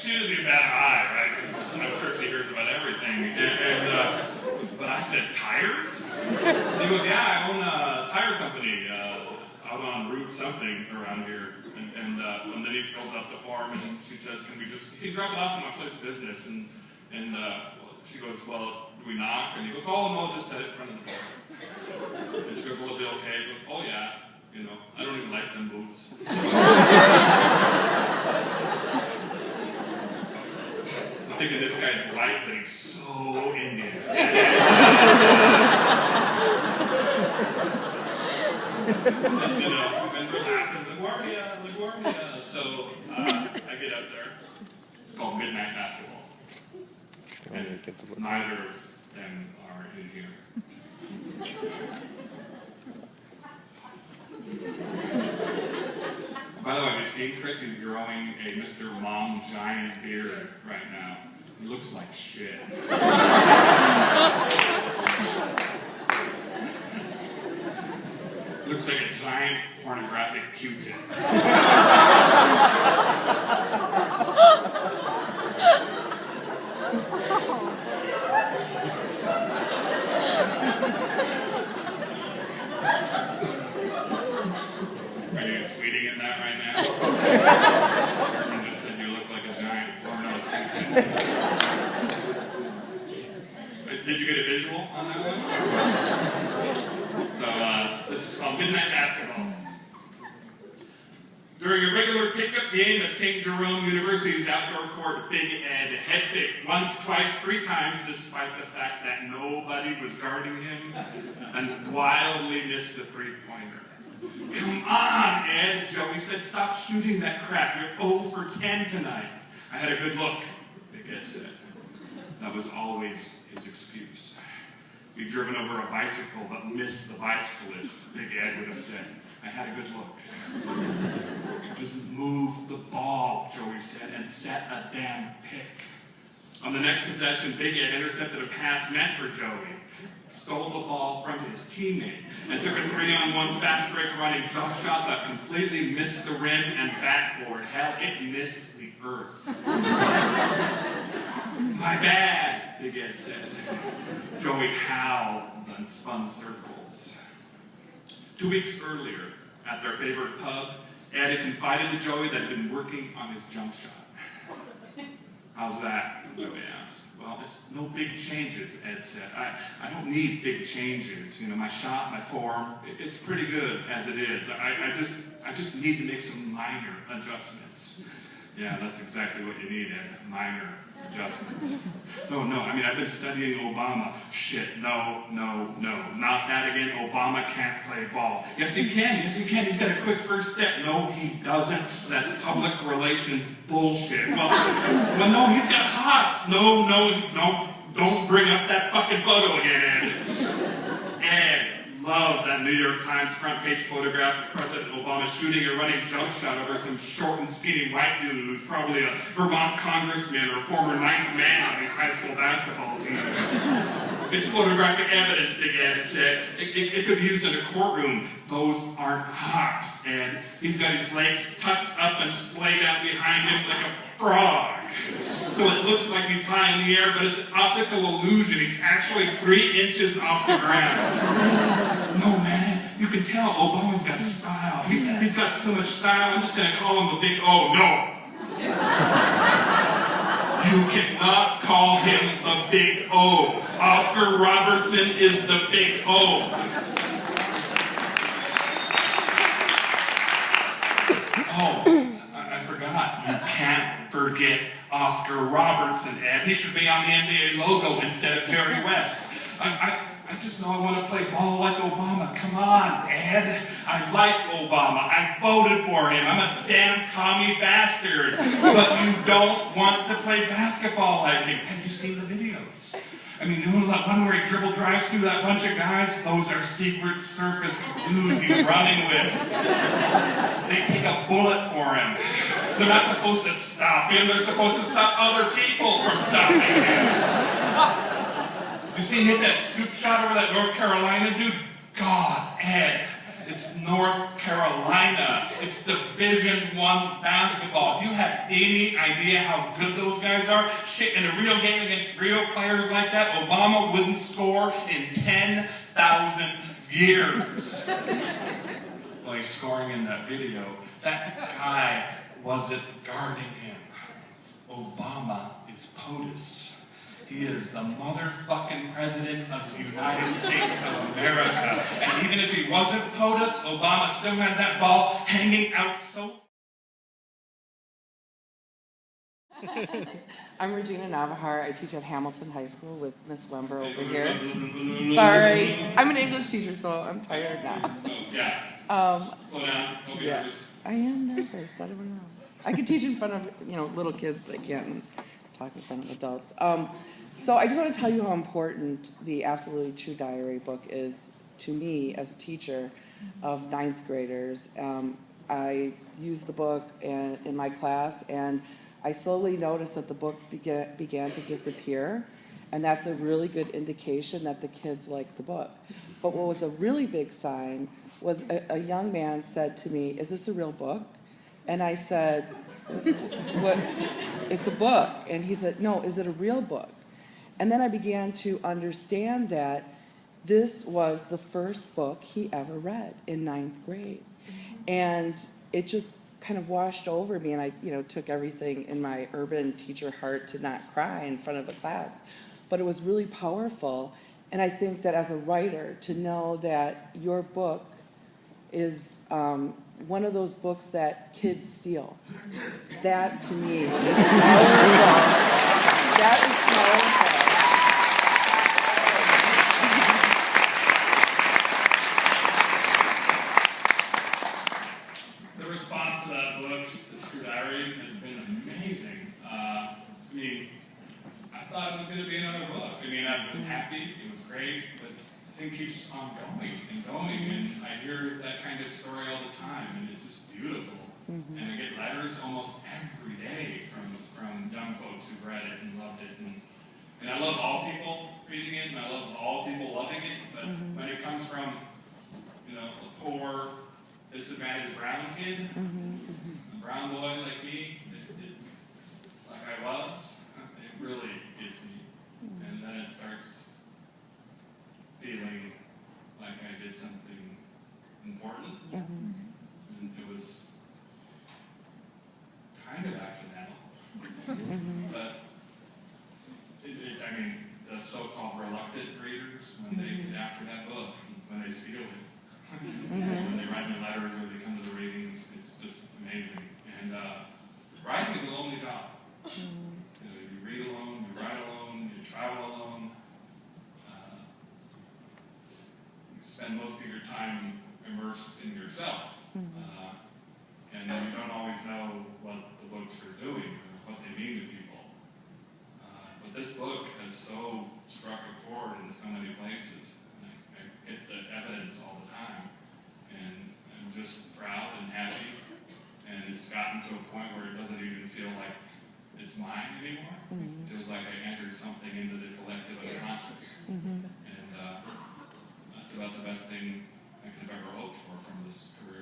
she doesn't even bat an eye, right? Because I'm sure she hears about everything. But I said, tires? He goes, yeah, I own a tire company out on Route something around here. And then he fills out the form and she says, can you drop it off in my place of business? And she goes, well, do we knock? And he goes, oh, no, just set it in front of the door. And she goes, will it be okay? He goes, oh, yeah. You know, I don't even like them boots. I'm thinking this guy's white, but he's so Indian. You know, and we're laughing, LaGuardia. So I get up there. It's called Midnight Basketball. And neither of them are in here. By the way, have you seen Chris? He's growing a Mr. Mom giant beard right now. He looks like shit. Looks like a giant pornographic Q-tip. Are you tweeting in that right now? Sherman just said you look like a giant porno Q-tip. Did you get a visual on that one? So this is called Midnight Basketball. During a regular pickup game at St. Jerome University's outdoor court, Big Ed head faked once, twice, 3 times, despite the fact that nobody was guarding him, and wildly missed the 3-pointer. Come on, Ed, Joey said, stop shooting that crap. You're 0 for 10 tonight. I had a good look, Big Ed said. That was always his excuse. If he'd driven over a bicycle but missed the bicyclist, Big Ed would have said, I had a good look. Just move the ball, Joey said, and set a damn pick. On the next possession, Big Ed intercepted a pass meant for Joey, stole the ball from his teammate, and took a 3-on-1 fast break running jump shot that completely missed the rim and backboard. Hell, it missed the earth. My bad, Big Ed said. Joey howled and spun circles. 2 weeks earlier, at their favorite pub, Ed had confided to Joey that he'd been working on his jump shot. How's that? Joey asked. Well, it's no big changes, Ed said. I don't need big changes. You know, my shot, my form, it's pretty good as it is. I just need to make some minor adjustments. Yeah, that's exactly what you need, Ed. Minor adjustments. No, I mean, I've been studying Obama. Shit, no, not that again. Obama can't play ball. Yes, he can. He's got a quick first step. No, he doesn't. That's public relations bullshit. Well, no, he's got hots. No, don't bring up that fucking photo again, Ed. Ed loved that New York Times front page photograph of President Obama shooting a running jump shot over some short and skinny white dude who's probably a Vermont congressman or former 9th man on his high school basketball team. It's photographic evidence, Big Ed said. It could be used in a courtroom. Those aren't hops, Ed. He's got his legs tucked up and splayed out behind him like a frog. So it looks like he's high in the air, but it's an optical illusion. He's actually 3 inches off the ground. No, man, you can tell Obama's got style. He's got so much style, I'm just going to call him the Big O. No. You cannot call him the Big O. Oscar Robertson is the Big O. Oh, I forgot. You can't forget Oscar Robertson, Ed. He should be on the NBA logo instead of Jerry West. I just know I want to play ball like Obama. Come on, Ed. I like Obama. I voted for him. I'm a damn commie bastard. But you don't want to play basketball like him. Have you seen the videos? I mean, you know that one where he dribble drives through that bunch of guys? Those are Secret Service dudes he's running with. They take a bullet for him. They're not supposed to stop him. They're supposed to stop other people from stopping him. You see him hit that scoop shot over that North Carolina dude? God, Ed, It's North Carolina. It's Division I basketball. Do you have any idea how good those guys are? Shit, in a real game against real players like that, Obama wouldn't score in 10,000 years. Well, he's scoring in that video. That guy wasn't guarding him. Obama is POTUS. He is the motherfucking president of the United States of America. And even if he wasn't POTUS, Obama still had that ball hanging out so... I'm Regina Navahar. I teach at Hamilton High School with Miss Wember over here. Sorry. I'm an English teacher, so I'm tired now. So, yeah. Slow down. Don't be nervous. I am nervous. I don't know. I can teach in front of, little kids, but I can't talk in front of adults. So I just want to tell you how important the Absolutely True Diary book is to me as a teacher of 9th graders. I used the book in my class, and I slowly noticed that the books began to disappear, and that's a really good indication that the kids like the book. But what was a really big sign was a young man said to me, "Is this a real book?" And I said, "What? It's a book." And he said, "No, is it a real book?" And then I began to understand that this was the first book he ever read in 9th grade. And it just kind of washed over me, and I took everything in my urban teacher heart to not cry in front of the class. But it was really powerful. And I think that as a writer, to know that your book is one of those books that kids steal, that to me is powerful. That is powerful. The response to that book, The True Diary, has been amazing. I thought it was going to be another book. I was happy, it was great, but the thing keeps on going and going, and I hear that kind of story all the time, and it's just beautiful. And I get letters almost every day from young folks who've read it and loved it. And I love all people reading it, and I love all people loving it, but when it comes from, a poor, disadvantaged brown kid, a brown boy like me, like I was, it really gets me. And then it starts feeling like I did something important. And it was kind of accidental. But, the so-called reluctant readers, when they get after that book, when they steal it, when they write me letters or they come to the readings, it's just amazing. And writing is a lonely job. You read alone, you write alone, you travel alone. You spend most of your time immersed in yourself. And you don't always know what the books are doing or what they mean to people. But this book has so struck a chord in so many places. I get the evidence all the time. And I'm just proud and happy. And it's gotten to a point where it doesn't even feel like it's mine anymore. It feels like I entered something into the collective unconscious. And that's about the best thing I could have ever hoped for from this career.